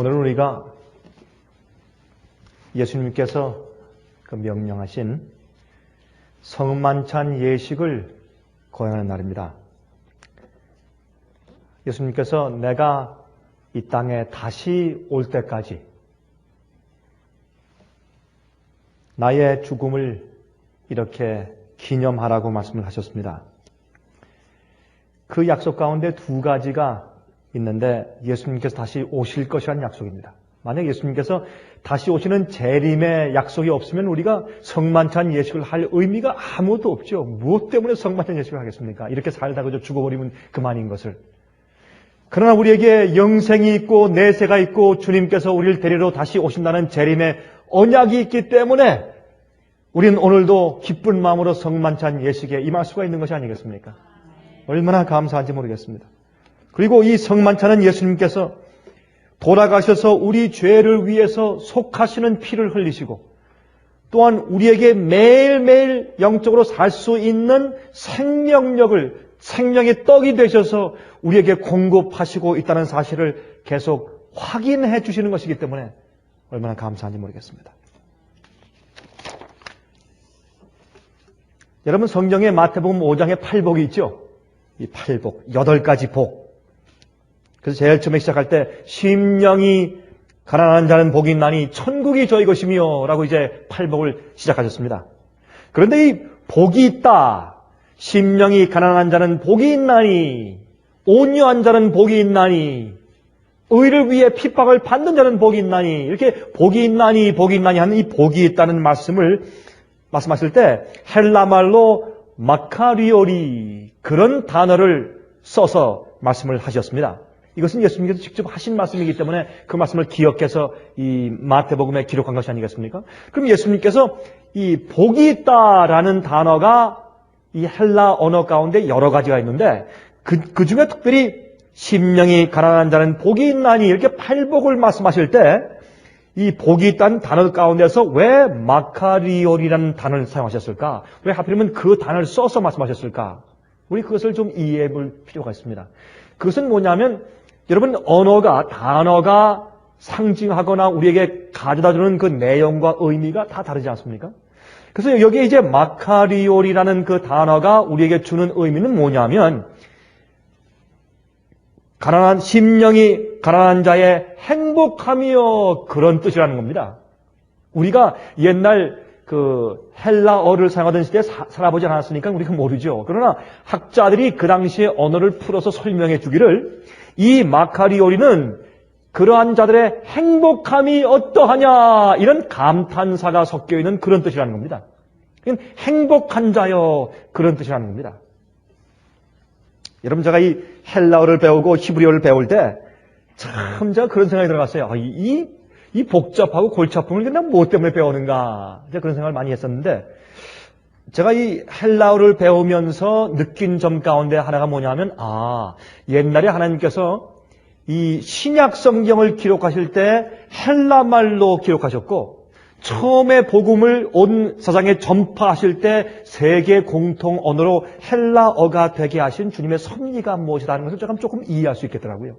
오늘은 우리가 예수님께서 그 명령하신 성만찬 예식을 거행하는 날입니다. 예수님께서 내가 이 땅에 다시 올 때까지 나의 죽음을 이렇게 기념하라고 말씀을 하셨습니다. 그 약속 가운데 두 가지가 있는데 예수님께서 다시 오실 것이라는 약속입니다. 만약 예수님께서 다시 오시는 재림의 약속이 없으면 우리가 성만찬 예식을 할 의미가 아무것도 없죠. 무엇 때문에 성만찬 예식을 하겠습니까? 이렇게 살다가 죽어버리면 그만인 것을. 그러나 우리에게 영생이 있고 내세가 있고 주님께서 우리를 데리러 다시 오신다는 재림의 언약이 있기 때문에 우리는 오늘도 기쁜 마음으로 성만찬 예식에 임할 수가 있는 것이 아니겠습니까? 얼마나 감사한지 모르겠습니다. 그리고 이 성만찬은 예수님께서 돌아가셔서 우리 죄를 위해서 속하시는 피를 흘리시고 또한 우리에게 매일매일 영적으로 살 수 있는 생명력을, 생명의 떡이 되셔서 우리에게 공급하시고 있다는 사실을 계속 확인해 주시는 것이기 때문에 얼마나 감사한지 모르겠습니다. 여러분, 성경에 마태복음 5장에 팔복이 있죠? 이 팔복, 8가지 복. 그래서 제일 처음에 시작할 때 심령이 가난한 자는 복이 있나니 천국이 저희 것이며 라고 이제 팔복을 시작하셨습니다. 그런데 이 복이 있다, 심령이 가난한 자는 복이 있나니, 온유한 자는 복이 있나니, 의를 위해 핍박을 받는 자는 복이 있나니, 이렇게 복이 있나니 하는 이 복이 있다는 말씀을 말씀하실 때 헬라말로 마카리오리, 그런 단어를 써서 말씀을 하셨습니다. 이것은 예수님께서 직접 하신 말씀이기 때문에 그 말씀을 기억해서 이 마태복음에 기록한 것이 아니겠습니까? 그럼 예수님께서 이 복이 있다라는 단어가 이 헬라 언어 가운데 여러 가지가 있는데 그 중에 특별히 심령이 가난한 자는 복이 있나니 이렇게 팔복을 말씀하실 때 이 복이 있다는 단어 가운데서 왜 마카리올이라는 단어를 사용하셨을까? 왜 하필이면 그 단어를 써서 말씀하셨을까? 우리 그것을 좀 이해해 볼 필요가 있습니다. 그것은 뭐냐면 여러분, 단어가 상징하거나 우리에게 가져다주는 그 내용과 의미가 다 다르지 않습니까? 그래서 여기에 이제 마카리올이라는 그 단어가 우리에게 주는 의미는 뭐냐면 심령이 가난한 자의 행복하며, 그런 뜻이라는 겁니다. 우리가 옛날 그 헬라어를 사용하던 시대에 살아보지 않았으니까 우리가 모르죠. 그러나 학자들이 그 당시에 언어를 풀어서 설명해 주기를 이 마카리오리는 그러한 자들의 행복함이 어떠하냐, 이런 감탄사가 섞여 있는 그런 뜻이라는 겁니다. 행복한 자여, 그런 뜻이라는 겁니다. 여러분, 제가 이 헬라어를 배우고 히브리어를 배울 때 참 제가 그런 생각이 들어갔어요. 이 복잡하고 골치 아픔을 그냥 무엇 때문에 배우는가, 이제 그런 생각을 많이 했었는데, 제가 이 헬라어를 배우면서 느낀 점 가운데 하나가 뭐냐면, 옛날에 하나님께서 이 신약 성경을 기록하실 때 헬라말로 기록하셨고, 처음에 복음을 온 세상에 전파하실 때 세계 공통 언어로 헬라어가 되게 하신 주님의 섭리가 무엇이라는 것을 제가 조금 이해할 수 있겠더라고요.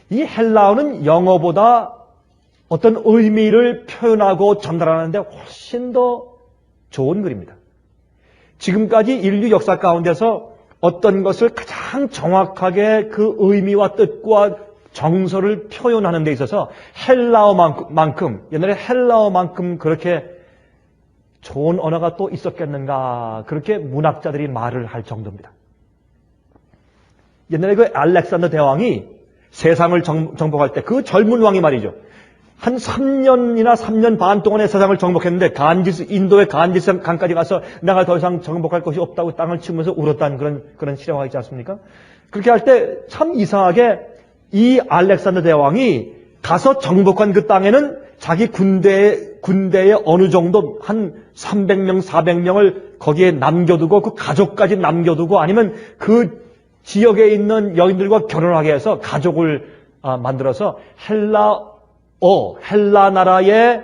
이 헬라어는 영어보다 어떤 의미를 표현하고 전달하는데 훨씬 더 좋은 글입니다. 지금까지 인류 역사 가운데서 어떤 것을 가장 정확하게 그 의미와 뜻과 정서를 표현하는 데 있어서 옛날에 헬라어만큼 그렇게 좋은 언어가 또 있었겠는가, 그렇게 문학자들이 말을 할 정도입니다. 옛날에 그 알렉산더 대왕이 세상을 정복할 때 그 젊은 왕이 말이죠, 한 3년 반 동안의 세상을 정복했는데 인도의 간지스 강까지 가서 내가 더 이상 정복할 것이 없다고 땅을 치면서 울었다는 그런 실화가 있지 않습니까? 그렇게 할 때 참 이상하게 이 알렉산더 대왕이 가서 정복한 그 땅에는 자기 군대에 어느 정도 한 300명, 400명을 거기에 남겨두고 그 가족까지 남겨두고 아니면 그 지역에 있는 여인들과 결혼하게 해서 가족을 만들어서 헬라 나라의,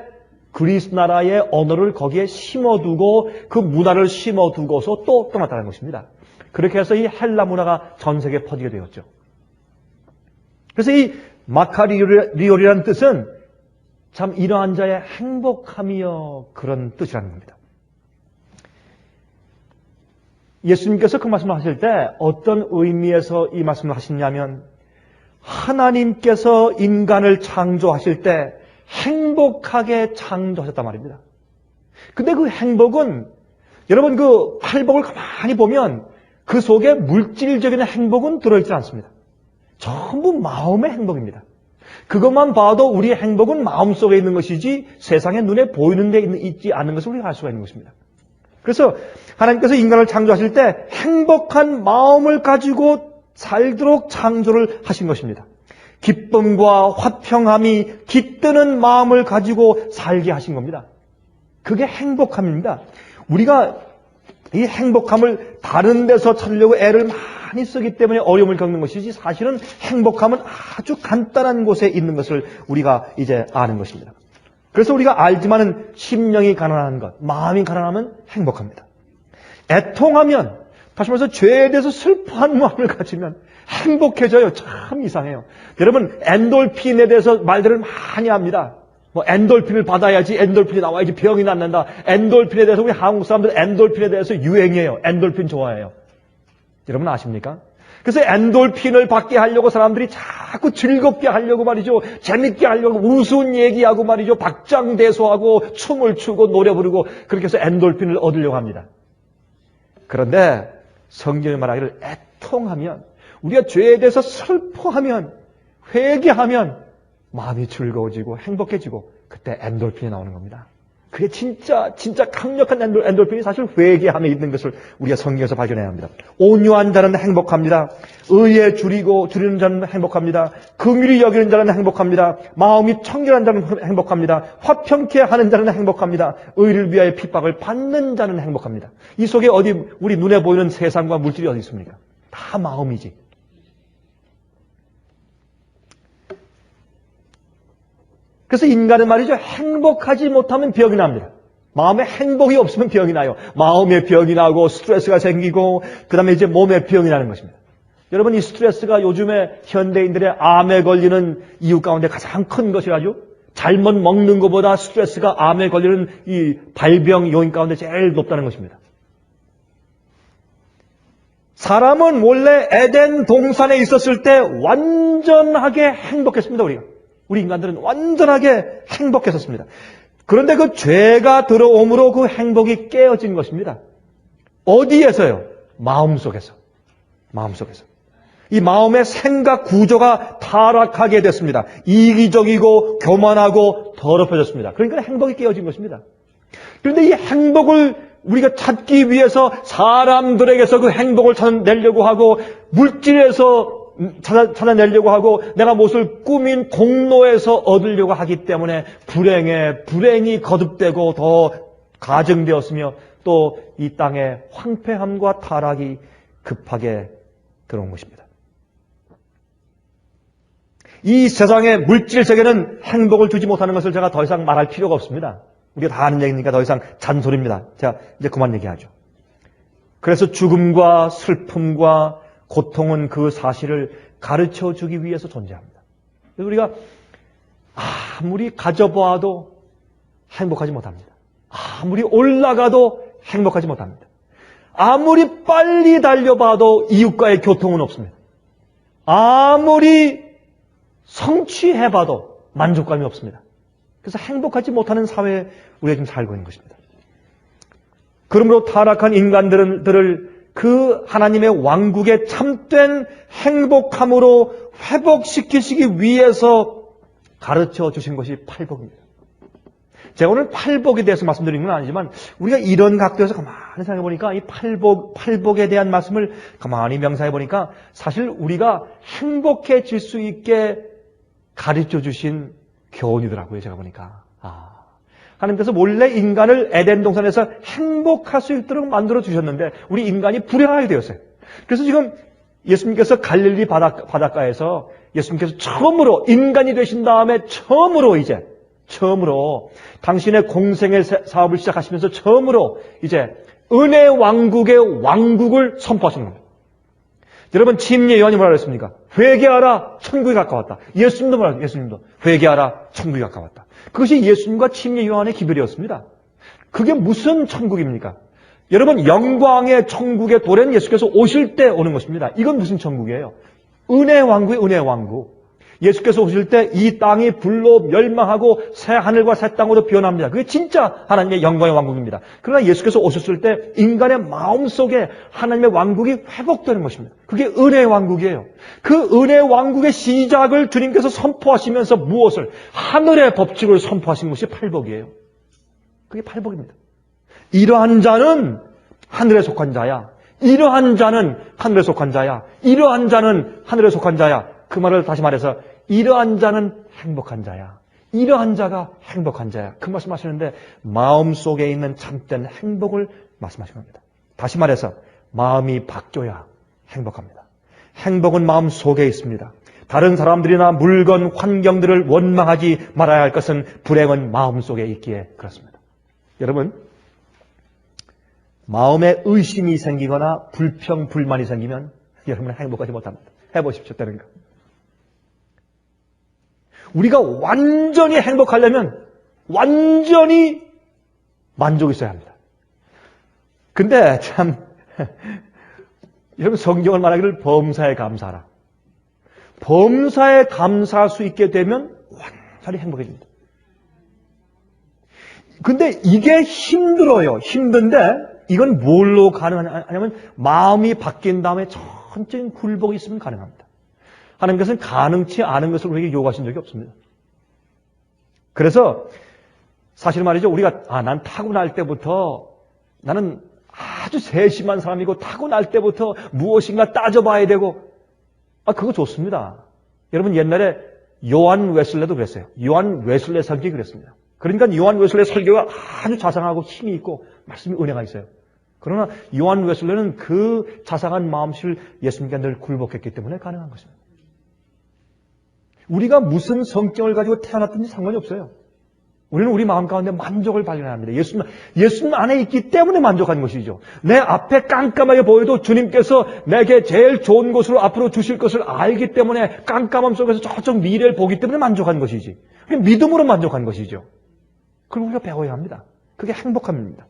그리스 나라의 언어를 거기에 심어두고 그 문화를 심어두고서 또 떠났다는 것입니다. 그렇게 해서 이 헬라 문화가 전 세계에 퍼지게 되었죠. 그래서 이 마카리올이라는 뜻은 참 이러한 자의 행복함이여, 그런 뜻이라는 겁니다. 예수님께서 그 말씀을 하실 때 어떤 의미에서 이 말씀을 하시냐면, 하나님께서 인간을 창조하실 때 행복하게 창조하셨단 말입니다. 근데 그 행복은, 여러분 그 팔복을 가만히 보면 그 속에 물질적인 행복은 들어있지 않습니다. 전부 마음의 행복입니다. 그것만 봐도 우리의 행복은 마음속에 있는 것이지 세상의 눈에 보이는 데 있지 않은 것을 우리가 알 수가 있는 것입니다. 그래서 하나님께서 인간을 창조하실 때 행복한 마음을 가지고 살도록 창조를 하신 것입니다. 기쁨과 화평함이 깃드는 마음을 가지고 살게 하신 겁니다. 그게 행복함입니다. 우리가 이 행복함을 다른 데서 찾으려고 애를 많이 쓰기 때문에 어려움을 겪는 것이지, 사실은 행복함은 아주 간단한 곳에 있는 것을 우리가 이제 아는 것입니다. 그래서 우리가 알지만은 심령이 가난한 것, 마음이 가난하면 행복합니다. 애통하면, 다시 말해서 죄에 대해서 슬퍼하는 마음을 가지면 행복해져요. 참 이상해요. 여러분, 엔돌핀에 대해서 말들을 많이 합니다. 뭐 엔돌핀을 받아야지, 엔돌핀이 나와야지 병이 낫는다. 엔돌핀에 대해서 우리 한국 사람들 엔돌핀에 대해서 유행이에요. 엔돌핀 좋아해요. 여러분 아십니까? 그래서 엔돌핀을 받게 하려고 사람들이 자꾸 즐겁게 하려고 말이죠. 재밌게 하려고 우스운 얘기하고 말이죠. 박장대소하고 춤을 추고 노래 부르고 그렇게 해서 엔돌핀을 얻으려고 합니다. 그런데 성경이 말하기를 애통하면, 우리가 죄에 대해서 슬퍼하면, 회개하면 마음이 즐거워지고 행복해지고 그때 엔돌핀이 나오는 겁니다. 그게 진짜 강력한 엔돌핀이 사실 회개함에 있는 것을 우리가 성경에서 발견해야 합니다. 온유한 자는 행복합니다. 의에 줄이는 자는 행복합니다. 긍휼히 여기는 자는 행복합니다. 마음이 청결한 자는 행복합니다. 화평케 하는 자는 행복합니다. 의를 위하여 핍박을 받는 자는 행복합니다. 이 속에 어디 우리 눈에 보이는 세상과 물질이 어디 있습니까? 다 마음이지. 그래서 인간은 말이죠, 행복하지 못하면 병이 납니다. 마음에 행복이 없으면 병이 나요. 마음에 병이 나고 스트레스가 생기고 그 다음에 이제 몸에 병이 나는 것입니다. 여러분, 이 스트레스가 요즘에 현대인들의 암에 걸리는 이유 가운데 가장 큰 것이라죠. 잘못 먹는 것보다 스트레스가 암에 걸리는 이 발병 요인 가운데 제일 높다는 것입니다. 사람은 원래 에덴 동산에 있었을 때 완전하게 행복했습니다. 우리 인간들은 완전하게 행복했었습니다. 그런데 그 죄가 들어옴으로 그 행복이 깨어진 것입니다. 어디에서요? 마음속에서. 이 마음의 생각 구조가 타락하게 됐습니다. 이기적이고 교만하고 더럽혀졌습니다. 그러니까 행복이 깨어진 것입니다. 그런데 이 행복을 우리가 찾기 위해서 사람들에게서 그 행복을 찾아내려고 하고, 물질에서 찾아내려고 하고, 내가 무엇을 꾸민 공로에서 얻으려고 하기 때문에 불행이 거듭되고 더 가증되었으며, 또 이 땅에 황폐함과 타락이 급하게 들어온 것입니다. 이 세상의 물질 세계는 행복을 주지 못하는 것을 제가 더 이상 말할 필요가 없습니다. 우리가 다 아는 얘기니까 더 이상 잔소리입니다. 자, 이제 그만 얘기하죠. 그래서 죽음과 슬픔과 고통은 그 사실을 가르쳐 주기 위해서 존재합니다. 그래서 우리가 아무리 가져보아도 행복하지 못합니다. 아무리 올라가도 행복하지 못합니다. 아무리 빨리 달려봐도 이웃과의 교통은 없습니다. 아무리 성취해봐도 만족감이 없습니다. 그래서 행복하지 못하는 사회에 우리가 지금 살고 있는 것입니다. 그러므로 타락한 인간들을 그 하나님의 왕국의 참된 행복함으로 회복시키시기 위해서 가르쳐 주신 것이 팔복입니다. 제가 오늘 팔복에 대해서 말씀드리는 건 아니지만, 우리가 이런 각도에서 가만히 생각해 보니까 이 팔복에 대한 말씀을 가만히 명상해 보니까 사실 우리가 행복해질 수 있게 가르쳐 주신 교훈이더라고요. 제가 보니까 하나님께서 원래 인간을 에덴 동산에서 행복할 수 있도록 만들어 주셨는데 우리 인간이 불행하게 되었어요. 그래서 지금 예수님께서 갈릴리 바닷가에서 예수님께서 처음으로 인간이 되신 다음에 처음으로 당신의 공생의 사업을 시작하시면서 처음으로 이제 은혜 왕국의 왕국을 선포하신 겁니다. 여러분, 침례 요한이 뭐라 그랬습니까? 회개하라, 천국이 가까웠다. 예수님도 뭐라, 예수님도 회개하라, 천국이 가까웠다. 그것이 예수님과 침례 요한의 기별이었습니다. 그게 무슨 천국입니까? 여러분, 영광의 천국의 도래는 예수께서 오실 때 오는 것입니다. 이건 무슨 천국이에요? 은혜의 왕국이에요, 은혜의 왕국. 예수께서 오실 때 이 땅이 불로 멸망하고 새 하늘과 새 땅으로 변합니다. 그게 진짜 하나님의 영광의 왕국입니다. 그러나 예수께서 오셨을 때 인간의 마음속에 하나님의 왕국이 회복되는 것입니다. 그게 은혜의 왕국이에요. 그 은혜의 왕국의 시작을 주님께서 선포하시면서 무엇을? 하늘의 법칙을 선포하신 것이 팔복이에요. 그게 팔복입니다. 이러한 자는 하늘에 속한 자야. 이러한 자는 하늘에 속한 자야. 이러한 자는 하늘에 속한 자야. 그 말을 다시 말해서 이러한 자는 행복한 자야. 이러한 자가 행복한 자야. 그 말씀하시는데 마음속에 있는 참된 행복을 말씀하시는 겁니다. 다시 말해서 마음이 바뀌어야 행복합니다. 행복은 마음속에 있습니다. 다른 사람들이나 물건, 환경들을 원망하지 말아야 할 것은 불행은 마음속에 있기에 그렇습니다. 여러분, 마음에 의심이 생기거나 불평, 불만이 생기면 여러분은 행복하지 못합니다. 해보십시오. 때는가. 우리가 완전히 행복하려면 완전히 만족이 있어야 합니다. 근데 참 여러분, 성경을 말하기를 범사에 감사하라. 범사에 감사할 수 있게 되면 완전히 행복해집니다. 근데 이게 힘들어요. 힘든데 이건 뭘로 가능하냐면 마음이 바뀐 다음에 전적인 굴복이 있으면 가능합니다. 하나님께서는 가능치 않은 것을 우리에게 요구하신 적이 없습니다. 그래서 사실 말이죠. 우리가 난 타고날 때부터 나는 아주 세심한 사람이고 타고날 때부터 무엇인가 따져봐야 되고 그거 좋습니다. 여러분, 옛날에 요한 웨슬레도 그랬어요. 요한 웨슬레 설교가 그랬습니다. 그러니까 요한 웨슬레 설교가 아주 자상하고 힘이 있고 말씀이 은혜가 있어요. 그러나 요한 웨슬레는 그 자상한 마음씨를 예수님께 늘 굴복했기 때문에 가능한 것입니다. 우리가 무슨 성격을 가지고 태어났든지 상관이 없어요. 우리는 우리 마음 가운데 만족을 발견합니다. 예수님 안에 있기 때문에 만족하는 것이죠. 내 앞에 깜깜하게 보여도 주님께서 내게 제일 좋은 곳으로 앞으로 주실 것을 알기 때문에 깜깜함 속에서 저쪽 미래를 보기 때문에 만족하는 것이지. 믿음으로 만족하는 것이죠. 그걸 우리가 배워야 합니다. 그게 행복함입니다.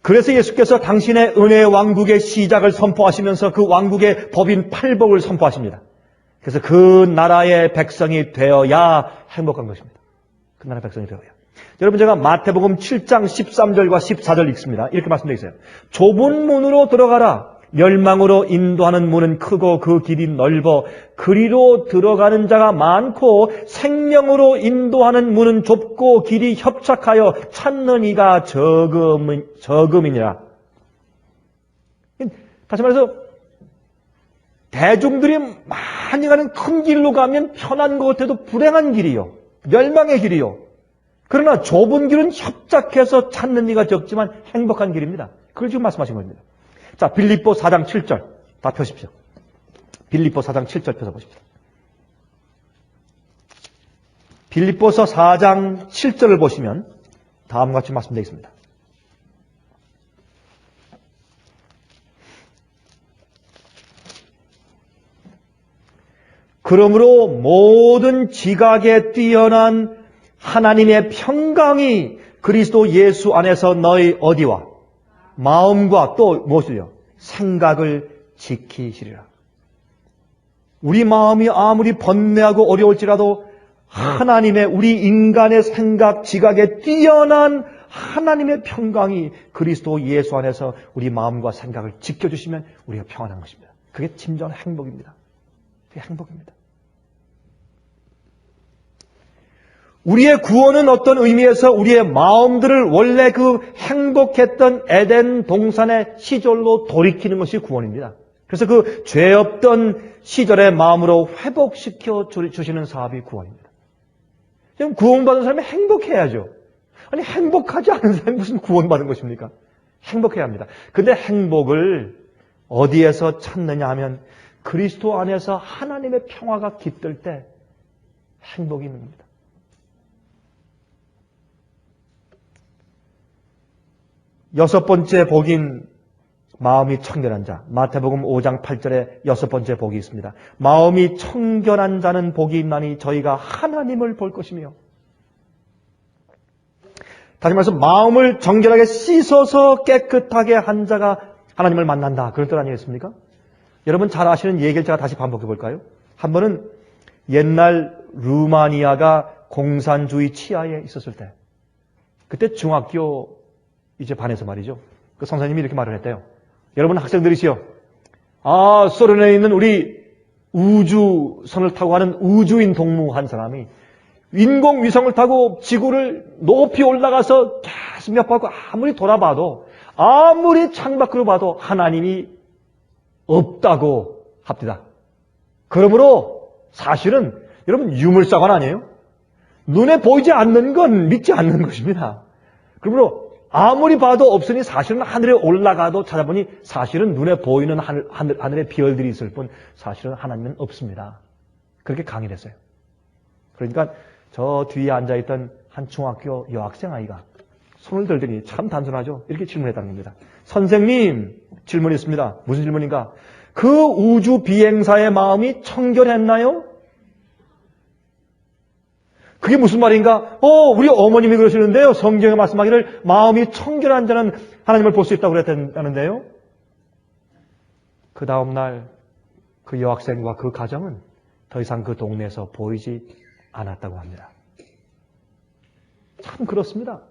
그래서 예수께서 당신의 은혜의 왕국의 시작을 선포하시면서 그 왕국의 법인 팔복을 선포하십니다. 그래서 그 나라의 백성이 되어야 행복한 것입니다. 그 나라의 백성이 되어야. 여러분, 제가 마태복음 7장 13절과 14절 읽습니다. 이렇게 말씀되어 있어요. 좁은 문으로 들어가라. 멸망으로 인도하는 문은 크고 그 길이 넓어 그리로 들어가는 자가 많고 생명으로 인도하는 문은 좁고 길이 협착하여 찾는 이가 적음이니라. 다시 말해서 대중들이 많이 가는 큰 길로 가면 편한 것 같아도 불행한 길이요. 멸망의 길이요. 그러나 좁은 길은 협착해서 찾는 이가 적지만 행복한 길입니다. 그걸 지금 말씀하신 겁니다. 자, 빌립보 4장 7절 다 펴십시오. 빌립보 4장 7절 펴서보십시오. 빌립보서 4장 7절을 보시면 다음과 같이 말씀되어 있습니다. 그러므로 모든 지각에 뛰어난 하나님의 평강이 그리스도 예수 안에서 너희 어디와 마음과 또 무엇을요? 생각을 지키시리라. 우리 마음이 아무리 번뇌하고 어려울지라도 하나님의 우리 인간의 생각, 지각에 뛰어난 하나님의 평강이 그리스도 예수 안에서 우리 마음과 생각을 지켜주시면 우리가 평안한 것입니다. 그게 진정한 행복입니다. 그게 행복입니다. 우리의 구원은 어떤 의미에서 우리의 마음들을 원래 그 행복했던 에덴 동산의 시절로 돌이키는 것이 구원입니다. 그래서 그 죄 없던 시절의 마음으로 회복시켜 주시는 사업이 구원입니다. 지금 구원받은 사람이 행복해야죠. 아니, 행복하지 않은 사람이 무슨 구원받은 것입니까? 행복해야 합니다. 근데 행복을 어디에서 찾느냐 하면 그리스도 안에서 하나님의 평화가 깃들 때 행복이 있는 겁니다. 여섯 번째 복인 마음이 청결한 자. 마태복음 5장 8절에 6번째 복이 있습니다. 마음이 청결한 자는 복이 있나니 저희가 하나님을 볼 것이며. 다시 말해서 마음을 정결하게 씻어서 깨끗하게 한 자가 하나님을 만난다. 그런 뜻 아니겠습니까? 여러분 잘 아시는 얘기를 제가 다시 반복해 볼까요? 한 번은 옛날 루마니아가 공산주의 치하에 있었을 때, 그때 중학교 이제 반에서 말이죠. 그 선생님이 이렇게 말을 했대요. 여러분 학생들이시여, 소련에 있는 우리 우주선을 타고 가는 우주인 동무 한 사람이 인공위성을 타고 지구를 높이 올라가서 계속 몇 바퀴 아무리 돌아봐도, 아무리 창밖으로 봐도 하나님이 없다고 합니다. 그러므로 사실은 여러분 유물사관 아니에요? 눈에 보이지 않는 건 믿지 않는 것입니다. 그러므로 아무리 봐도 없으니 사실은 하늘에 올라가도 찾아보니 사실은 눈에 보이는 하늘에 별들이 있을 뿐 사실은 하나님은 없습니다. 그렇게 강의했어요. 그러니까 저 뒤에 앉아있던 한 중학교 여학생 아이가 손을 들더니 참 단순하죠. 이렇게 질문했다는 겁니다. 선생님, 질문이 있습니다. 무슨 질문인가? 그 우주 비행사의 마음이 청결했나요? 그게 무슨 말인가? 우리 어머님이 그러시는데요. 성경에 말씀하기를 마음이 청결한 자는 하나님을 볼 수 있다고 그랬다는데요. 그 다음날 그 여학생과 그 가정은 더 이상 그 동네에서 보이지 않았다고 합니다. 참 그렇습니다.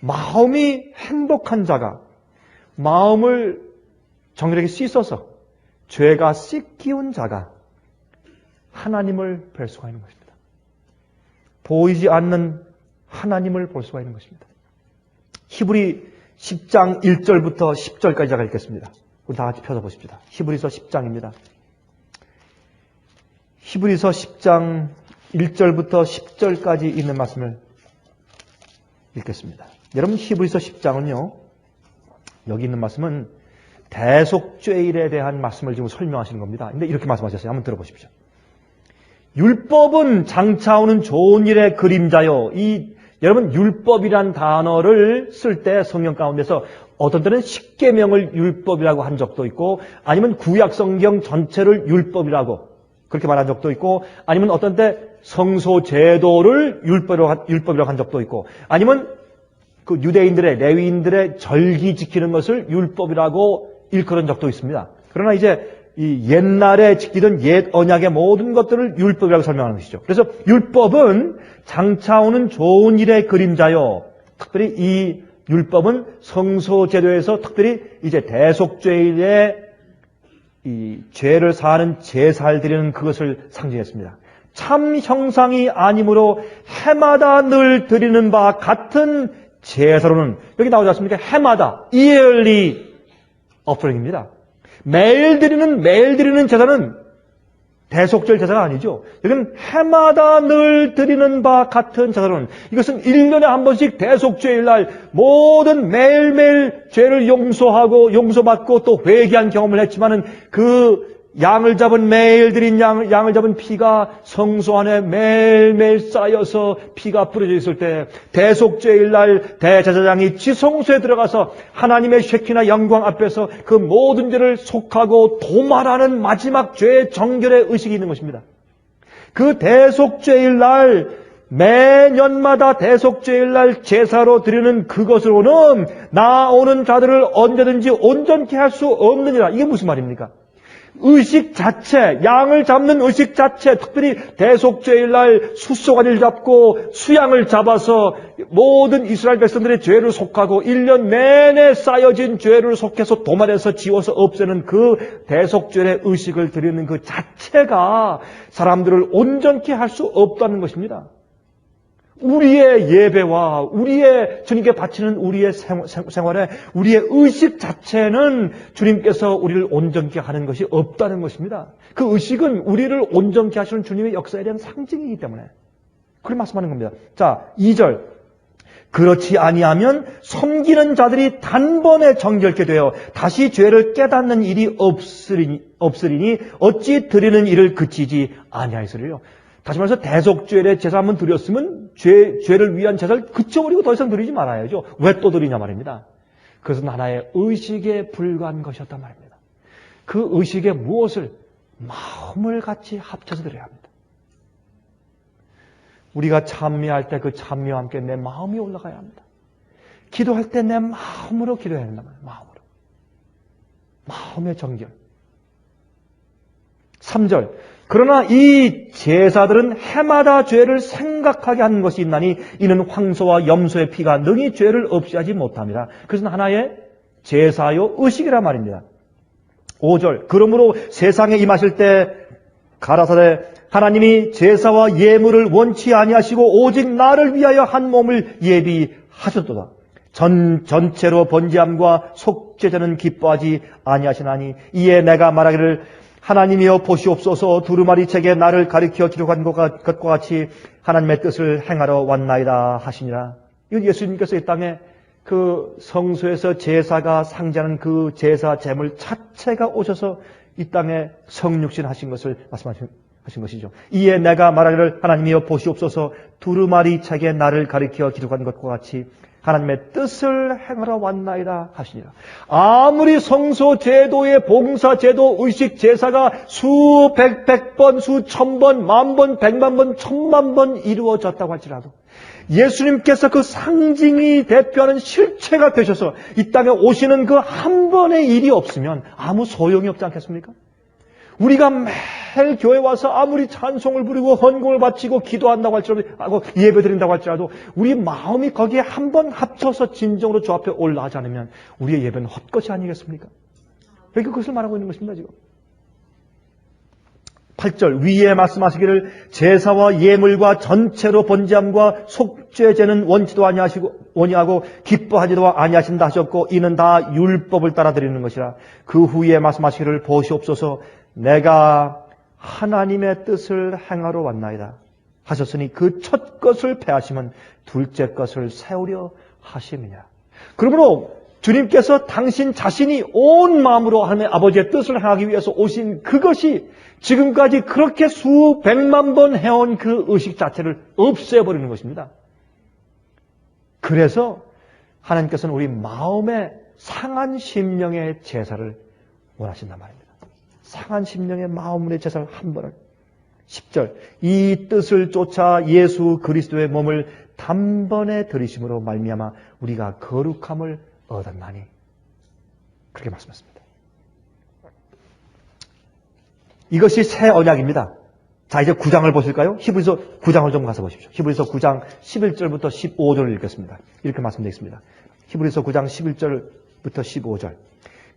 마음이 행복한 자가 마음을 정결하게 씻어서 죄가 씻기운 자가 하나님을 뵐 수가 있는 것입니다. 보이지 않는 하나님을 볼 수가 있는 것입니다. 히브리 10장 1절부터 10절까지 제가 읽겠습니다. 우리 다 같이 펴서 보십시다. 히브리서 10장입니다. 히브리서 10장 1절부터 10절까지 있는 말씀을 읽겠습니다. 여러분 히브리서 10장은요. 여기 있는 말씀은 대속죄일에 대한 말씀을 지금 설명하시는 겁니다. 근데 이렇게 말씀하셨어요. 한번 들어보십시오. 율법은 장차오는 좋은 일의 그림자요. 여러분 율법이란 단어를 쓸 때 성경 가운데서 어떤 때는 십계명을 율법이라고 한 적도 있고 아니면 구약 성경 전체를 율법이라고 그렇게 말한 적도 있고 아니면 어떤 때 성소 제도를 율법이라고 한 적도 있고 아니면 그 유대인들의 레위인들의 절기 지키는 것을 율법이라고 일컬은 적도 있습니다. 그러나 이제 이 옛날에 지키던 옛 언약의 모든 것들을 율법이라고 설명하는 것이죠. 그래서 율법은 장차 오는 좋은 일의 그림자요. 특별히 이 율법은 성소 제도에서 특별히 이제 대속죄일에 이 죄를 사하는 제사를 드리는 그것을 상징했습니다. 참 형상이 아니므로 해마다 늘 드리는 바 같은 제사로는 여기 나오지 않습니까? 해마다 yearly offering입니다. 매일 드리는 제사는 대속죄일 제사가 아니죠. 여기는 해마다 늘 드리는 바 같은 제사로는 이것은 1년에 한 번씩 대속죄일 날 모든 매일매일 죄를 용서받고 또 회개한 경험을 했지만은 그 양을 잡은 매일 드린 양을 잡은 피가 성소 안에 매일매일 쌓여서 피가 뿌려져 있을 때 대속죄일 날 대제사장이 지성소에 들어가서 하나님의 쉐키나 영광 앞에서 그 모든 죄를 속하고 도말하는 마지막 죄의 정결의 의식이 있는 것입니다. 그 대속죄일 날 매년마다 대속죄일 날 제사로 드리는 그것으로는 나오는 자들을 언제든지 온전케 할 수 없느니라. 이게 무슨 말입니까? 의식 자체, 양을 잡는 의식 자체, 특별히 대속죄일 날 숫소가지를 잡고 수양을 잡아서 모든 이스라엘 백성들의 죄를 속하고 1년 내내 쌓여진 죄를 속해서 도말해서 지워서 없애는 그 대속죄의 의식을 드리는 그 자체가 사람들을 온전케 할 수 없다는 것입니다. 우리의 예배와 우리의 주님께 바치는 우리의 생활에 우리의 의식 자체는 주님께서 우리를 온전케 하는 것이 없다는 것입니다. 그 의식은 우리를 온전케 하시는 주님의 역사에 대한 상징이기 때문에 그렇게 말씀하는 겁니다. 자, 2절. 그렇지 아니하면 섬기는 자들이 단번에 정결케 되어 다시 죄를 깨닫는 일이 없으리니 어찌 드리는 일을 그치지 아니하였으리요. 다시 말해서 대속죄의 제사 한번 드렸으면 죄를 위한 제사를 그쳐버리고 더 이상 드리지 말아야죠. 왜 또 드리냐 말입니다. 그것은 하나의 의식에 불과한 것이었단 말입니다. 그 의식에 무엇을? 마음을 같이 합쳐서 드려야 합니다. 우리가 찬미할 때 그 찬미와 함께 내 마음이 올라가야 합니다. 기도할 때 내 마음으로 기도해야 된단 말이에요. 마음으로. 마음의 정결. 3절. 그러나 이 제사들은 해마다 죄를 생각하게 하는 것이 있나니 이는 황소와 염소의 피가 능히 죄를 없이 하지 못합니다. 그것은 하나의 제사요 의식이란 말입니다. 5절. 그러므로 세상에 임하실 때 가라사대 하나님이 제사와 예물을 원치 아니하시고 오직 나를 위하여 한 몸을 예비하셨도다. 전체로 번제함과 속죄제는 기뻐하지 아니하시나니 이에 내가 말하기를 하나님이여 보시옵소서 두루마리 책에 나를 가리켜 기록한 것과 같이 하나님의 뜻을 행하러 왔나이다 하시니라. 이건 예수님께서 이 땅에 그 성소에서 제사가 상징하는 그 제사 제물 자체가 오셔서 이 땅에 성육신 하신 것을 말씀하신 것이죠. 이에 내가 말하기를 하나님이여 보시옵소서 두루마리 책에 나를 가리켜 기록한 것과 같이 하나님의 뜻을 행하러 왔나이다 하시니라. 아무리 성소 제도의 봉사 제도 의식 제사가 수백 번, 수천 번, 만 번, 백만 번, 천만 번 이루어졌다고 할지라도 예수님께서 그 상징이 대표하는 실체가 되셔서 이 땅에 오시는 그 한 번의 일이 없으면 아무 소용이 없지 않겠습니까? 우리가 매일 교회 와서 아무리 찬송을 부르고 헌금을 바치고 기도한다고 할지라도 하고 예배드린다고 할지라도 우리 마음이 거기에 한 번 합쳐서 진정으로 주 앞에 올라가지 않으면 우리의 예배는 헛것이 아니겠습니까? 그러니까 그것을 말하고 있는 것입니다. 지금 8절 위에 말씀하시기를 제사와 예물과 전체로 번제함과 속죄제는 원치도 아니하고 기뻐하지도 아니하신다 하셨고 이는 다 율법을 따라 드리는 것이라. 그 후에 말씀하시기를 보시옵소서 내가 하나님의 뜻을 행하러 왔나이다 하셨으니 그 첫 것을 패하시면 둘째 것을 세우려 하심이냐. 그러므로 주님께서 당신 자신이 온 마음으로 하나님의 아버지의 뜻을 행하기 위해서 오신 그것이 지금까지 그렇게 수백만 번 해온 그 의식 자체를 없애버리는 것입니다. 그래서 하나님께서는 우리 마음의 상한 심령의 제사를 원하신단 말입니다. 상한 심령의 마음의 제사를 한 번을. 10절 이 뜻을 쫓아 예수 그리스도의 몸을 단번에 들이심으로 말미암아 우리가 거룩함을 얻었나니. 그렇게 말씀하십니다. 이것이 새 언약입니다. 자, 이제 9장을 보실까요? 히브리서 9장을 좀 가서 보십시오. 히브리서 9장 11절부터 15절을 읽겠습니다. 이렇게 말씀되어 있습니다. 히브리서 9장 11절부터 15절.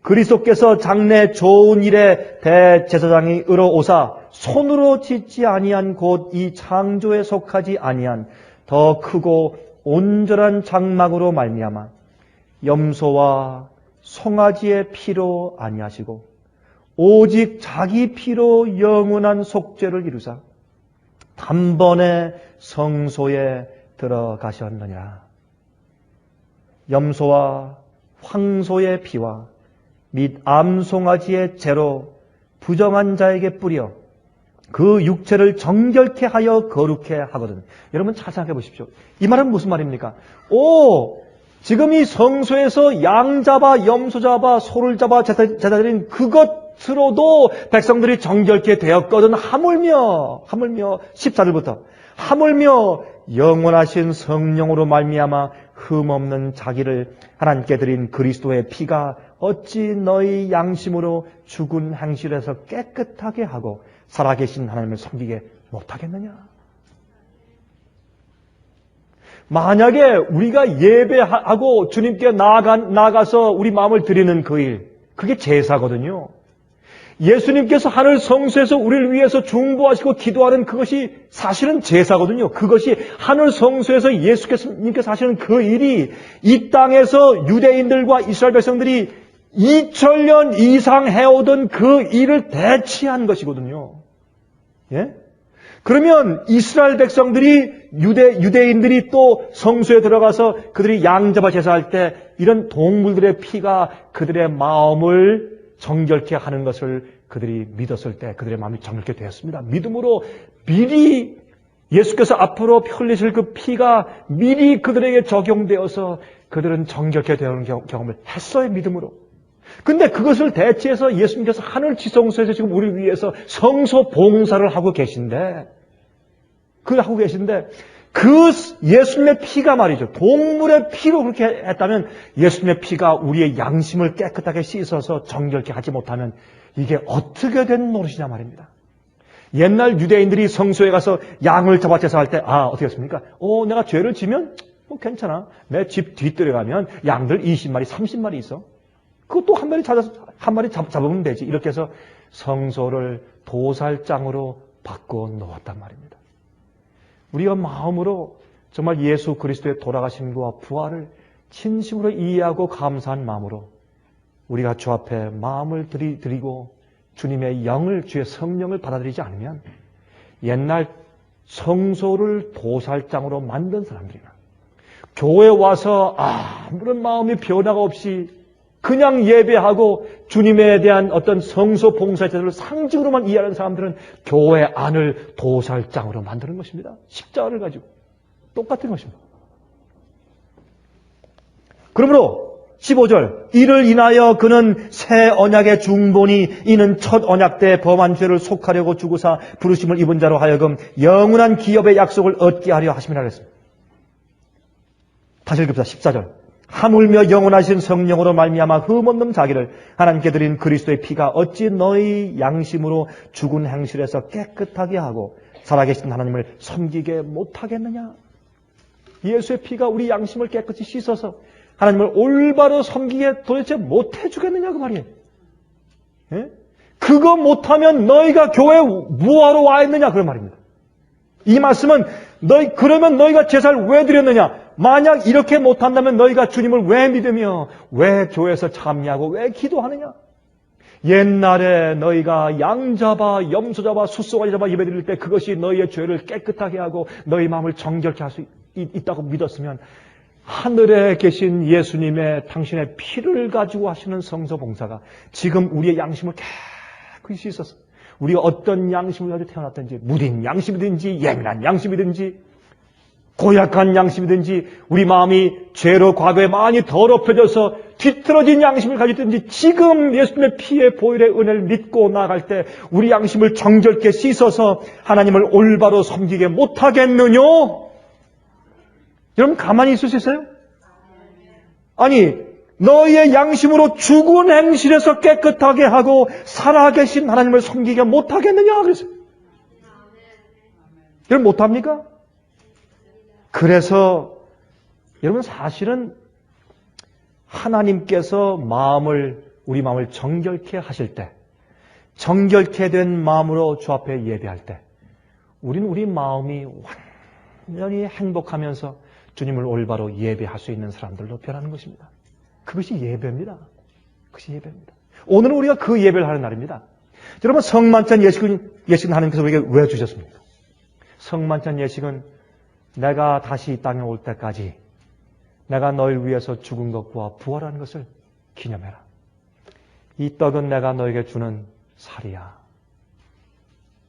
그리스도께서 장래 좋은 일에 대제사장이 의로오사 손으로 짓지 아니한 곧 이 창조에 속하지 아니한 더 크고 온전한 장막으로 말미암아 염소와 송아지의 피로 아니하시고 오직 자기 피로 영원한 속죄를 이루사 단번에 성소에 들어가셨느니라. 염소와 황소의 피와 및 암송아지의 죄로 부정한 자에게 뿌려 그 육체를 정결케 하여 거룩케 하거든. 여러분 잘 생각해 보십시오. 이 말은 무슨 말입니까? 지금 이 성소에서 양 잡아, 염소 잡아, 소를 잡아 제사 드린 그것으로도 백성들이 정결케 되었거든. 하물며 14절부터 하물며 영원하신 성령으로 말미암아 흠없는 자기를 하나님께 드린 그리스도의 피가 어찌 너희 양심으로 죽은 행실에서 깨끗하게 하고 살아계신 하나님을 섬기게 못하겠느냐. 만약에 우리가 예배하고 주님께 나아가서 우리 마음을 드리는 그 일, 그게 제사거든요. 예수님께서 하늘 성소에서 우리를 위해서 중보하시고 기도하는 그것이 사실은 제사거든요. 그것이 하늘 성소에서 예수님께서 하시는 그 일이 이 땅에서 유대인들과 이스라엘 백성들이 2000년 이상 해오던 그 일을 대치한 것이거든요. 예? 그러면 이스라엘 백성들이 유대인들이 또 성소에 들어가서 그들이 양잡아 제사할 때 이런 동물들의 피가 그들의 마음을 정결케 하는 것을 그들이 믿었을 때 그들의 마음이 정결케 되었습니다. 믿음으로 미리 예수께서 앞으로 흘리실 그 피가 미리 그들에게 적용되어서 그들은 정결케 되는 경험을 했어요, 믿음으로. 근데 그것을 대체해서 예수님께서 하늘 지성소에서 지금 우리를 위해서 성소 봉사를 하고 계신데, 그 예수님의 피가 말이죠. 동물의 피로 그렇게 했다면 예수님의 피가 우리의 양심을 깨끗하게 씻어서 정결케 하지 못하면 이게 어떻게 된 노릇이냐 말입니다. 옛날 유대인들이 성소에 가서 양을 잡아 제사할 때, 어떻게 했습니까? 내가 죄를 지면 괜찮아. 내 집 뒤뜰에 가면 양들 20마리, 30마리 있어. 그것도 한 마리 잡으면 되지. 이렇게 해서 성소를 도살장으로 바꿔 놓았단 말입니다. 우리가 마음으로 정말 예수 그리스도의 돌아가심과 부활을 진심으로 이해하고 감사한 마음으로 우리가 주 앞에 마음을 드리고 주님의 영을, 주의 성령을 받아들이지 않으면 옛날 성소를 도살장으로 만든 사람들이나 교회에 와서 아무런 마음의 변화가 없이 그냥 예배하고 주님에 대한 어떤 성소 봉사의 제도를 상징으로만 이해하는 사람들은 교회 안을 도살장으로 만드는 것입니다. 십자가를 가지고 똑같은 것입니다. 그러므로 15절 이를 인하여 그는 새 언약의 중보니 이는 첫 언약 때 범한 죄를 속하려고 주고사 부르심을 입은 자로 하여금 영원한 기업의 약속을 얻게 하려 하심이라 그랬습니다. 다시 읽읍시다. 14절 하물며 영원하신 성령으로 말미암아 흠없는 자기를 하나님께 드린 그리스도의 피가 어찌 너희 양심으로 죽은 행실에서 깨끗하게 하고 살아계신 하나님을 섬기게 못하겠느냐. 예수의 피가 우리 양심을 깨끗이 씻어서 하나님을 올바로 섬기게 도대체 못해주겠느냐 그 말이에요. 예? 그거 못하면 너희가 교회에 뭐하러 와 있느냐 그런 말입니다. 이 말씀은 그러면 너희가 제사를 왜 드렸느냐? 만약 이렇게 못한다면 너희가 주님을 왜 믿으며 왜 교회에서 참여하고 왜 기도하느냐? 옛날에 너희가 양 잡아 염소 잡아 숫소가지 잡아 예배드릴 때 그것이 너희의 죄를 깨끗하게 하고 너희 마음을 정결케 할 수 있다고 믿었으면 하늘에 계신 예수님의 당신의 피를 가지고 하시는 성소 봉사가 지금 우리의 양심을 깨끗이 씻어서 우리가 어떤 양심을 가지고 태어났든지 무딘 양심이든지 예민한 양심이든지 고약한 양심이든지 우리 마음이 죄로 과거에 많이 더럽혀져서 뒤틀어진 양심을 가지든지 지금 예수님의 피의 보혈의 은혜를 믿고 나아갈 때 우리 양심을 정결케 씻어서 하나님을 올바로 섬기게 못하겠느냐? 여러분 가만히 있을 수 있어요? 아니 너희의 양심으로 죽은 행실에서 깨끗하게 하고 살아계신 하나님을 섬기게 못하겠느냐? 그랬어요. 여러분 못합니까? 그래서 여러분 사실은 하나님께서 우리 마음을 정결케 하실 때 정결케 된 마음으로 주 앞에 예배할 때 우리는 우리 마음이 완전히 행복하면서 주님을 올바로 예배할 수 있는 사람들로 변하는 것입니다. 그것이 예배입니다. 그것이 예배입니다. 오늘은 우리가 그 예배를 하는 날입니다. 여러분 성만찬 예식은 하나님께서 우리에게 왜 주셨습니까? 성만찬 예식은 내가 다시 이 땅에 올 때까지 내가 너희를 위해서 죽은 것과 부활한 것을 기념해라. 이 떡은 내가 너에게 주는 살이야.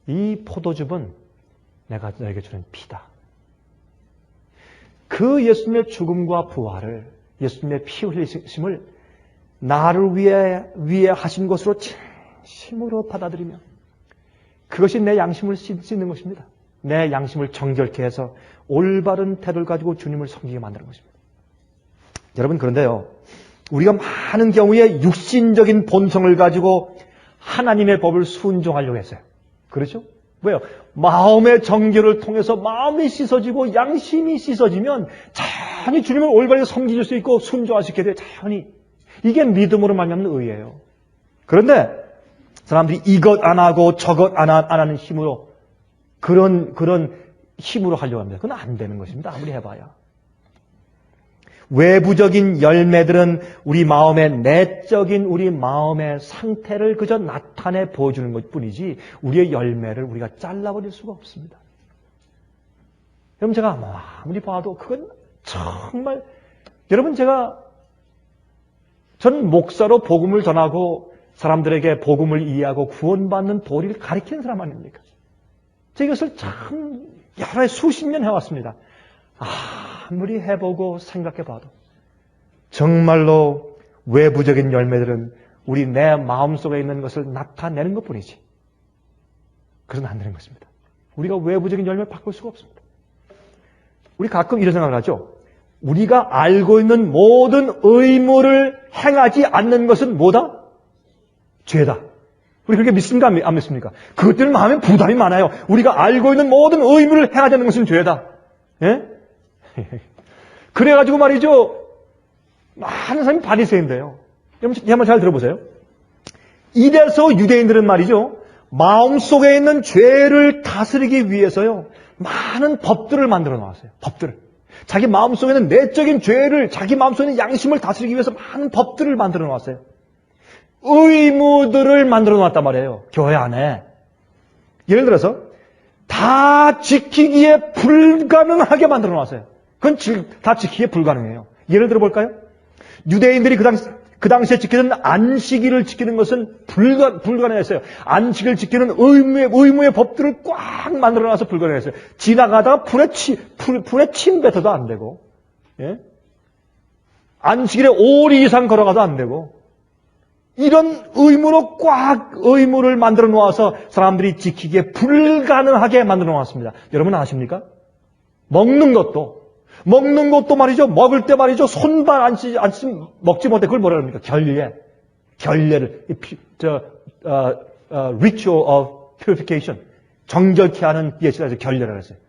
이 포도즙은 내가 너에게 주는 피다. 그 예수님의 죽음과 부활을 예수님의 피 흘리심을 나를 위해 하신 것으로 진심으로 받아들이며 그것이 내 양심을 씻는 것입니다. 내 양심을 정결케 해서 올바른 태도를 가지고 주님을 섬기게 만드는 것입니다. 여러분 그런데요. 우리가 많은 경우에 육신적인 본성을 가지고 하나님의 법을 순종하려고 했어요. 그렇죠? 왜요? 마음의 정결을 통해서 마음이 씻어지고 양심이 씻어지면 자연히 주님을 올바르게 섬길 수 있고 순종할 수 있게 돼요. 자연히. 이게 믿음으로 말미암는 의예요. 그런데 사람들이 이것 안 하고 저것 안 하는 힘으로 그런 힘으로 하려고 합니다. 그건 안 되는 것입니다. 아무리 해봐야. 외부적인 열매들은 우리 마음의 내적인 우리 마음의 상태를 그저 나타내 보여주는 것 뿐이지 우리의 열매를 우리가 잘라버릴 수가 없습니다. 여러분 제가 아무리 봐도 그건 정말 여러분 전 목사로 복음을 전하고 사람들에게 복음을 이해하고 구원받는 도리를 가르치는 사람 아닙니까? 제가 이것을 참 여러 수십 년 해왔습니다. 아무리 해보고 생각해봐도 정말로 외부적인 열매들은 우리 내 마음속에 있는 것을 나타내는 것뿐이지. 그래서는 안 되는 것입니다. 우리가 외부적인 열매를 바꿀 수가 없습니다. 우리 가끔 이런 생각을 하죠. 우리가 알고 있는 모든 의무를 행하지 않는 것은 뭐다? 죄다. 우리 그렇게 믿습니까? 안 믿습니까? 그것 때문에 마음에 부담이 많아요. 우리가 알고 있는 모든 의무를 행하지 않는 것은 죄다. 예? 그래가지고 말이죠. 많은 사람이 바리새인데요. 여러분 한번 잘 들어보세요. 이래서 유대인들은 말이죠. 마음속에 있는 죄를 다스리기 위해서요. 많은 법들을 만들어 놓았어요. 법들을. 자기 마음속에 있는 내적인 죄를, 자기 마음속에 있는 양심을 다스리기 위해서 많은 법들을 만들어 놓았어요. 의무들을 만들어 놓았단 말이에요. 교회 안에. 예를 들어서 다 지키기에 불가능하게 만들어 놓았어요. 그건 다 지키기에 불가능해요. 예를 들어 볼까요? 유대인들이 그 당시에 지키는 안식일을 지키는 것은 불가능했어요. 안식을 지키는 의무의 법들을 꽉 만들어놔서 불가능했어요. 지나가다가 풀에 침 뱉어도 안 되고, 예? 안식일에 5리 이상 걸어가도 안 되고, 이런 의무를 만들어 놓아서 사람들이 지키기에 불가능하게 만들어 놓았습니다. 여러분 아십니까? 먹는 것도 말이죠. 먹을 때 말이죠. 손발 안 먹지 못해. 그걸 뭐라 합니까? 결례를, ritual of purification. 정결케 하는 예시라 해서 결례라고 했어요.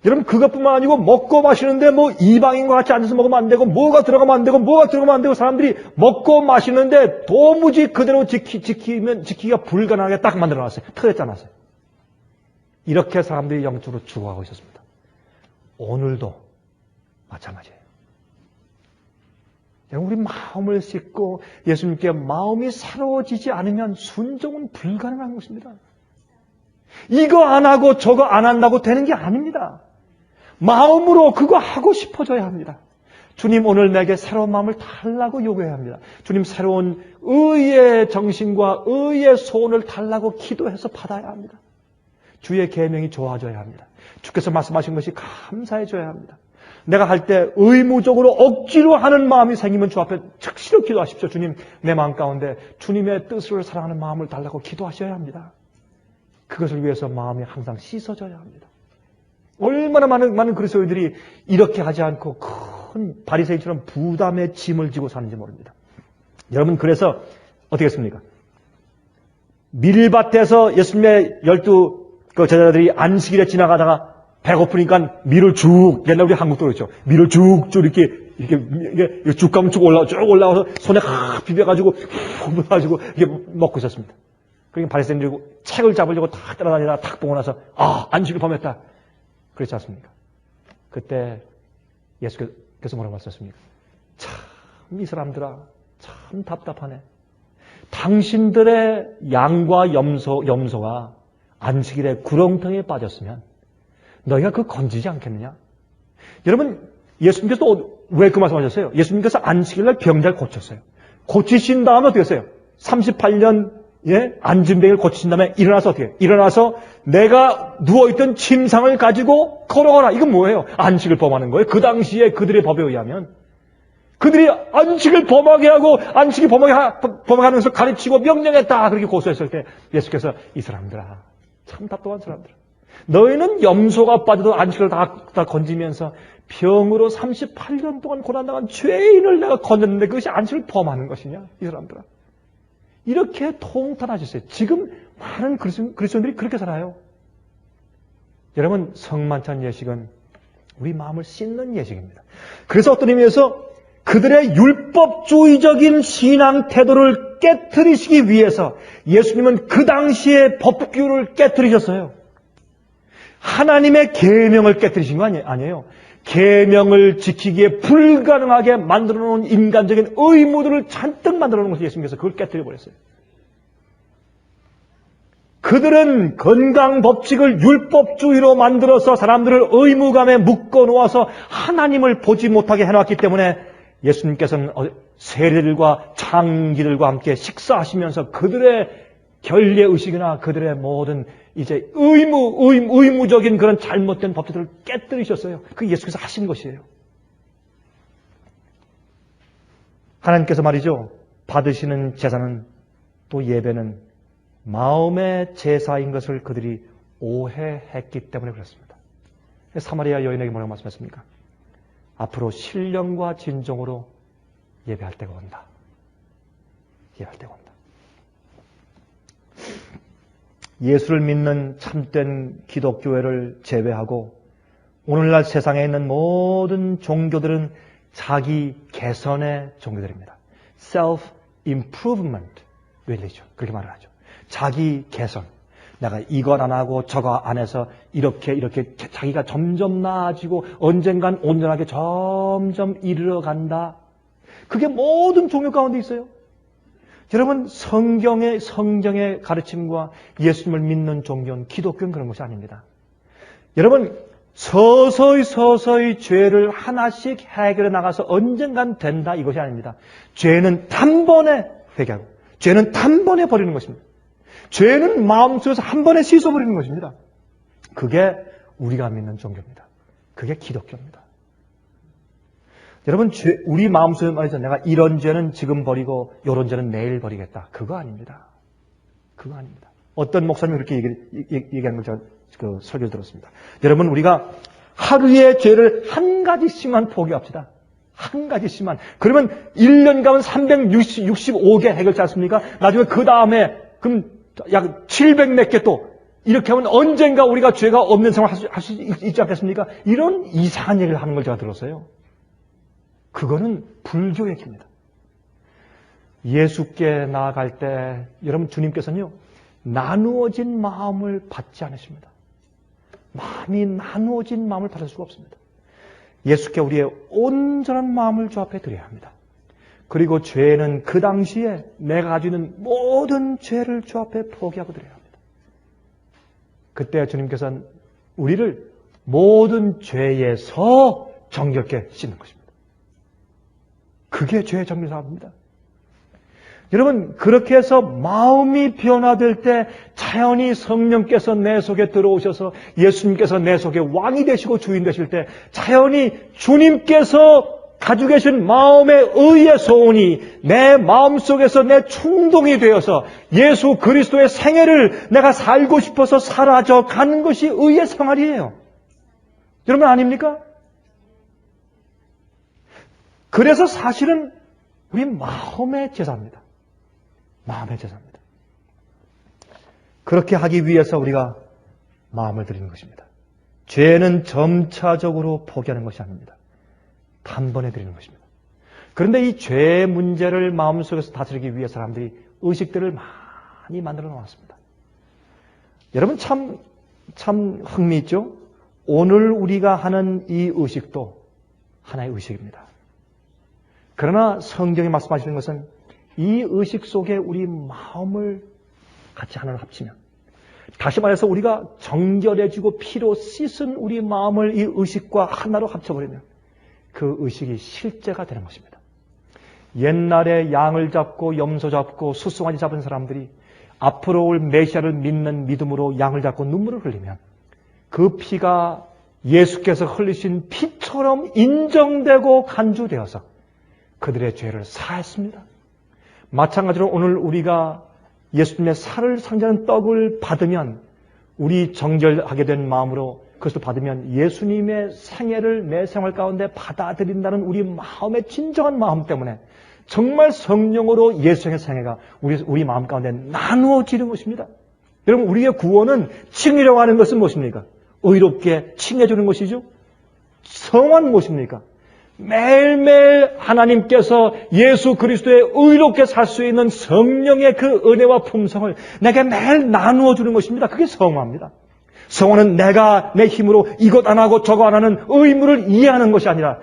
여러분, 그것뿐만 아니고 먹고 마시는데 뭐 이방인과 같이 앉아서 먹으면 안 되고, 뭐가 들어가면 안 되고, 사람들이 먹고 마시는데 도무지 그대로 지키기가 불가능하게 딱 만들어 놨어요. 틀에 짜놨어요. 이렇게 사람들이 영적으로 죽어가고 있었습니다. 오늘도 마찬가지예요. 우리 마음을 씻고 예수님께 마음이 새로워지지 않으면 순종은 불가능한 것입니다. 이거 안 하고 저거 안 한다고 되는 게 아닙니다. 마음으로 그거 하고 싶어져야 합니다. 주님 오늘 내게 새로운 마음을 달라고 요구해야 합니다. 주님 새로운 의의 정신과 의의 소원을 달라고 기도해서 받아야 합니다. 주의 계명이 좋아져야 합니다. 주께서 말씀하신 것이 감사해져야 합니다. 내가 할 때 의무적으로 억지로 하는 마음이 생기면 주 앞에 즉시로 기도하십시오. 주님, 내 마음 가운데 주님의 뜻을 사랑하는 마음을 달라고 기도하셔야 합니다. 그것을 위해서 마음이 항상 씻어져야 합니다. 얼마나 많은 그리스도인들이 이렇게 하지 않고 큰 바리새인처럼 부담의 짐을 지고 사는지 모릅니다. 여러분, 그래서 어떻게 했습니까? 밀밭에서 예수님의 12 제자들이 안식일에 지나가다가 배고프니까 밀을 옛날 우리 한국도 그렇죠. 밀을 이렇게 쭉 가면 쭉 올라와서 손에 확 비벼가지고, 이렇게 먹고 있었습니다. 그러니까 바리새인들이 책을 잡으려고 탁 따라다니다가 탁 보고 나서, 안식을 범했다. 그렇지 않습니까? 그때 예수께서 뭐라고 하셨습니까? 참, 이 사람들아, 참 답답하네. 당신들의 양과 염소가 안식일에 구렁텅이에 빠졌으면 너희가 그거 건지지 않겠느냐? 여러분, 예수님께서 왜 그 말씀하셨어요? 예수님께서 안식일날 병자를 고쳤어요. 고치신 다음에 어떻게 했어요? 38년 안진병을 고치신 다음에 일어나서 어떻게 해요? 일어나서 내가 누워있던 침상을 가지고 걸어가라. 이건 뭐예요? 안식을 범하는 거예요. 그 당시에 그들의 법에 의하면 그들이 안식을 범하게 하고 안식이 범하게 하는 것을 가르치고 명령했다. 그렇게 고소했을 때 예수께서 이 사람들아, 참 답답한 사람들아, 너희는 염소가 빠져도 안식을 다 건지면서 병으로 38년 동안 고난당한 죄인을 내가 건졌는데 그것이 안식을 범하는 것이냐? 이 사람들아. 이렇게 통탄하셨어요. 지금 많은 그리스도인들이 그렇게 살아요. 여러분, 성만찬 예식은 우리 마음을 씻는 예식입니다. 그래서 어떤 의미에서 그들의 율법주의적인 신앙 태도를 깨트리시기 위해서 예수님은 그 당시의 법규를 깨트리셨어요. 하나님의 계명을 깨트리신 거 아니에요. 계명을 지키기에 불가능하게 만들어 놓은 인간적인 의무들을 잔뜩 만들어 놓은 것을 예수님께서 그걸 깨뜨려 버렸어요. 그들은 건강 법칙을 율법주의로 만들어서 사람들을 의무감에 묶어 놓아서 하나님을 보지 못하게 해놨기 때문에 예수님께서는 세리들과 창기들과 함께 식사하시면서 그들의 결례의식이나 그들의 모든 이제 의무적인 그런 잘못된 법들을 깨뜨리셨어요. 그게 예수께서 하신 것이에요. 하나님께서 말이죠. 받으시는 제사는 또 예배는 마음의 제사인 것을 그들이 오해했기 때문에 그렇습니다. 사마리아 여인에게 뭐라고 말씀했습니까? 앞으로 신령과 진정으로 예배할 때가 온다. 예배할 때가 온다. 예수를 믿는 참된 기독교회를 제외하고 오늘날 세상에 있는 모든 종교들은 자기 개선의 종교들입니다. Self-improvement religion. 그렇게 말을 하죠. 자기 개선. 내가 이건 안 하고 저거 안 해서 이렇게 자기가 점점 나아지고 언젠간 온전하게 점점 이르러간다. 그게 모든 종교 가운데 있어요. 여러분, 성경의 가르침과 예수님을 믿는 종교는 기독교는 그런 것이 아닙니다. 여러분, 서서히 죄를 하나씩 해결해 나가서 언젠간 된다 이것이 아닙니다. 죄는 단번에 회개하고 죄는 단번에 버리는 것입니다. 죄는 마음속에서 한 번에 씻어버리는 것입니다. 그게 우리가 믿는 종교입니다. 그게 기독교입니다. 여러분, 우리 마음속에 말이죠. 내가 이런 죄는 지금 버리고 이런 죄는 내일 버리겠다. 그거 아닙니다. 그거 아닙니다. 어떤 목사님이 그렇게 얘기하는 걸 제가 설교를 들었습니다. 여러분, 우리가 하루의 죄를 한 가지씩만 포기합시다. 한 가지씩만. 그러면 1년 가면 365개 해결되지 않습니까? 나중에 그 다음에 그럼 약 700 몇 개 또 이렇게 하면 언젠가 우리가 죄가 없는 생활 할 수 있지 않겠습니까? 이런 이상한 얘기를 하는 걸 제가 들었어요. 그거는 불교의 길입니다. 예수께 나아갈 때 여러분 주님께서는요. 나누어진 마음을 받지 않으십니다. 마음이 나누어진 마음을 받을 수가 없습니다. 예수께 우리의 온전한 마음을 주 앞에 드려야 합니다. 그리고 죄는 그 당시에 내가 가지고 있는 모든 죄를 주 앞에 포기하고 드려야 합니다. 그때 주님께서는 우리를 모든 죄에서 정결케 씻는 것입니다. 그게 죄의 정결 사업입니다. 여러분, 그렇게 해서 마음이 변화될 때 자연히 성령께서 내 속에 들어오셔서 예수님께서 내 속에 왕이 되시고 주인 되실 때 자연히 주님께서 가지고 계신 마음의 의의 소원이 내 마음속에서 내 충동이 되어서 예수 그리스도의 생애를 내가 살고 싶어서 사라져 가는 것이 의의 생활이에요. 여러분 아닙니까? 그래서 사실은 우리 마음의 제사입니다. 마음의 제사입니다. 그렇게 하기 위해서 우리가 마음을 드리는 것입니다. 죄는 점차적으로 포기하는 것이 아닙니다. 단번에 드리는 것입니다. 그런데 이 죄의 문제를 마음속에서 다스리기 위해 사람들이 의식들을 많이 만들어 놓았습니다. 여러분 참 흥미있죠? 오늘 우리가 하는 이 의식도 하나의 의식입니다. 그러나 성경이 말씀하시는 것은 이 의식 속에 우리 마음을 같이 하나로 합치면 다시 말해서 우리가 정결해지고 피로 씻은 우리 마음을 이 의식과 하나로 합쳐버리면 그 의식이 실제가 되는 것입니다. 옛날에 양을 잡고 염소 잡고 수송아지 잡은 사람들이 앞으로 올 메시아를 믿는 믿음으로 양을 잡고 눈물을 흘리면 그 피가 예수께서 흘리신 피처럼 인정되고 간주되어서 그들의 죄를 사했습니다. 마찬가지로 오늘 우리가 예수님의 살을 상징하는 떡을 받으면 우리 정결하게 된 마음으로 그것을 받으면 예수님의 생애를 내 생활 가운데 받아들인다는 우리 마음의 진정한 마음 때문에 정말 성령으로 예수의 생애가 우리 마음 가운데 나누어지는 것입니다. 여러분 우리의 구원은 칭이라고 하는 것은 무엇입니까? 의롭게 칭해주는 것이죠. 성화는 무엇입니까? 매일매일 하나님께서 예수 그리스도의 의롭게 살 수 있는 성령의 그 은혜와 품성을 내게 매일 나누어 주는 것입니다. 그게 성화입니다. 성화는 내가 내 힘으로 이것 안 하고 저거 안 하는 의무를 이해하는 것이 아니라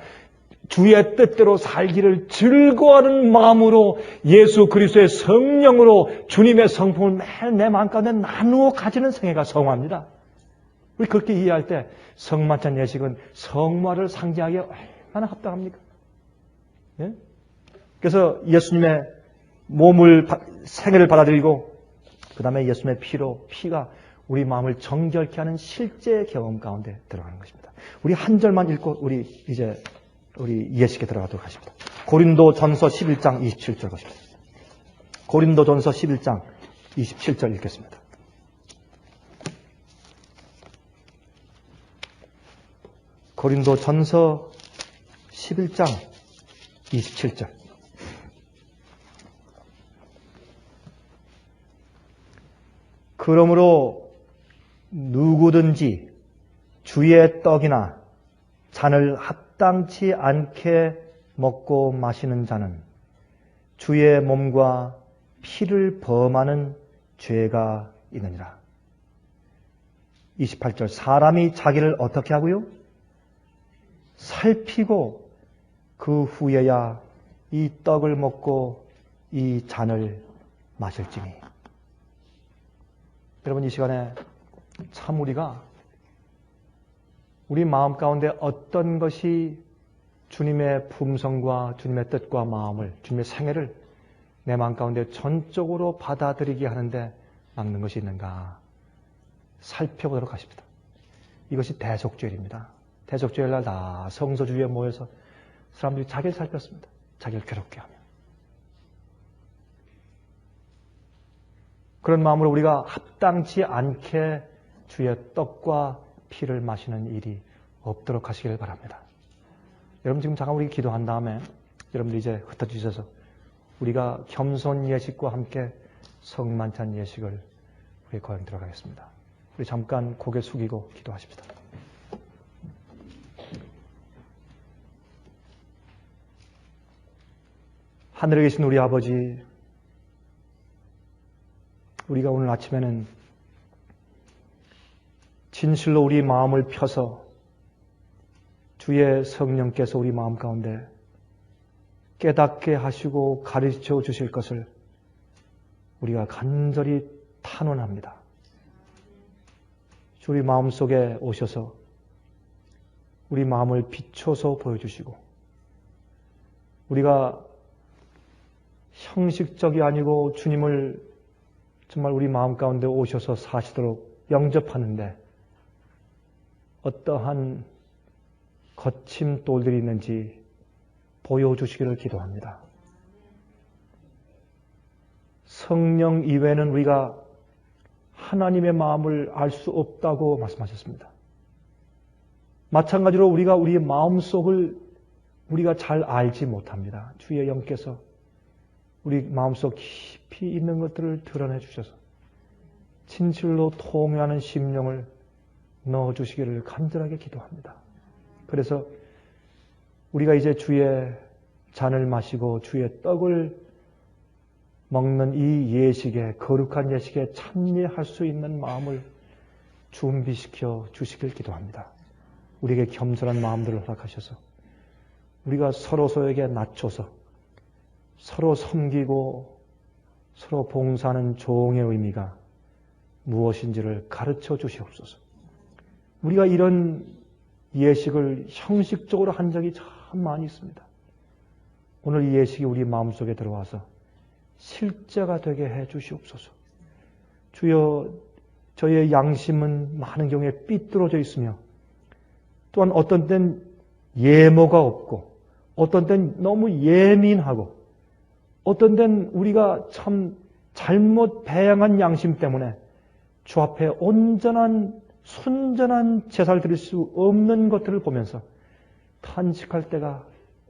주의 뜻대로 살기를 즐거워하는 마음으로 예수 그리스도의 성령으로 주님의 성품을 매일 내 마음 가운데 나누어 가지는 생애가 성화입니다. 우리 그렇게 이해할 때 성만찬 예식은 성화를 상징하기에 얼마나 합당합니까? 예? 그래서 예수님의 몸을 생애를 받아들이고 그 다음에 예수님의 피가 우리 마음을 정결케 하는 실제 경험 가운데 들어가는 것입니다. 우리 한 절만 읽고 우리 예식에 들어가도록 하십니다. 고린도전서 11장 27절 보십시오. 고린도전서 11장 27절 읽겠습니다. 고린도전서 11장 27절. 그러므로 누구든지 주의 떡이나 잔을 합당치 않게 먹고 마시는 자는 주의 몸과 피를 범하는 죄가 있느니라. 28절. 사람이 자기를 어떻게 하고요? 살피고 그 후에야 이 떡을 먹고 이 잔을 마실지니. 여러분, 이 시간에 참 우리가 우리 마음 가운데 어떤 것이 주님의 품성과 주님의 뜻과 마음을, 주님의 생애를 내 마음 가운데 전적으로 받아들이게 하는데 막는 것이 있는가 살펴보도록 하십니다. 이것이 대속죄일입니다. 대속죄일날 다 성소 주위에 모여서 사람들이 자기를 살폈습니다. 자기를 괴롭게 하며. 그런 마음으로 우리가 합당치 않게 주의 떡과 피를 마시는 일이 없도록 하시기를 바랍니다. 여러분, 지금 잠깐 우리 기도한 다음에 여러분들 이제 흩어지셔서 우리가 겸손 예식과 함께 성만찬 예식을 우리 거행 들어가겠습니다. 우리 잠깐 고개 숙이고 기도하십시다. 하늘에 계신 우리 아버지, 우리가 오늘 아침에는 진실로 우리 마음을 펴서 주의 성령께서 우리 마음 가운데 깨닫게 하시고 가르쳐 주실 것을 우리가 간절히 탄원합니다. 우리 마음속에 오셔서 우리 마음을 비춰서 보여주시고 우리가 형식적이 아니고 주님을 정말 우리 마음 가운데 오셔서 사시도록 영접하는데 어떠한 거침돌들이 있는지 보여주시기를 기도합니다. 성령 이외에는 우리가 하나님의 마음을 알 수 없다고 말씀하셨습니다. 마찬가지로 우리가 우리의 마음속을 우리가 잘 알지 못합니다. 주의 영께서 우리 마음속 깊이 있는 것들을 드러내 주셔서 진실로 통회하는 심령을 넣어주시기를 간절하게 기도합니다. 그래서 우리가 이제 주의 잔을 마시고 주의 떡을 먹는 이 예식에, 거룩한 예식에 참여할 수 있는 마음을 준비시켜 주시길 기도합니다. 우리에게 겸손한 마음들을 허락하셔서 우리가 서로서에게 낮춰서 서로 섬기고 서로 봉사하는 종의 의미가 무엇인지를 가르쳐 주시옵소서. 우리가 이런 예식을 형식적으로 한 적이 참 많이 있습니다. 오늘 이 예식이 우리 마음속에 들어와서 실제가 되게 해 주시옵소서. 주여, 저의 양심은 많은 경우에 삐뚤어져 있으며 또한 어떤 땐 예모가 없고 어떤 땐 너무 예민하고 어떤 땐 우리가 참 잘못 배양한 양심 때문에 주 앞에 온전한 순전한 제사를 드릴 수 없는 것들을 보면서 탄식할 때가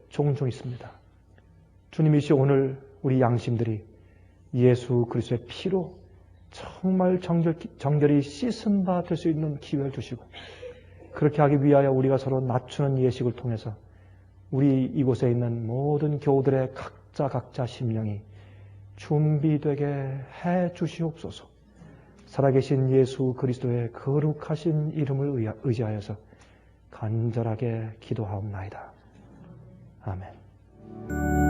종종 있습니다. 주님이시 오늘 우리 양심들이 예수 그리스도의 피로 정말 정결히 씻은 바 될 수 있는 기회를 주시고 그렇게 하기 위하여 우리가 서로 낮추는 예식을 통해서 우리 이곳에 있는 모든 교우들의 각자 심령이 준비되게 해 주시옵소서. 살아계신 예수 그리스도의 거룩하신 이름을 의지하여서 간절하게 기도하옵나이다. 아멘.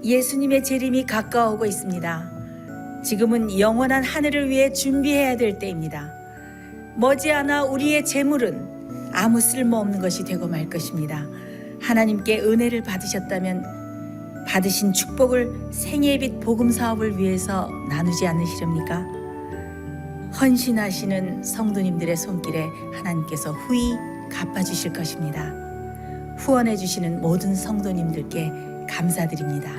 예수님의 재림이 가까워오고 있습니다. 지금은 영원한 하늘을 위해 준비해야 될 때입니다. 머지않아 우리의 재물은 아무 쓸모없는 것이 되고 말 것입니다. 하나님께 은혜를 받으셨다면 받으신 축복을 생애의 빛 복음 사업을 위해서 나누지 않으시렵니까? 헌신하시는 성도님들의 손길에 하나님께서 후히 갚아주실 것입니다. 후원해 주시는 모든 성도님들께 감사드립니다.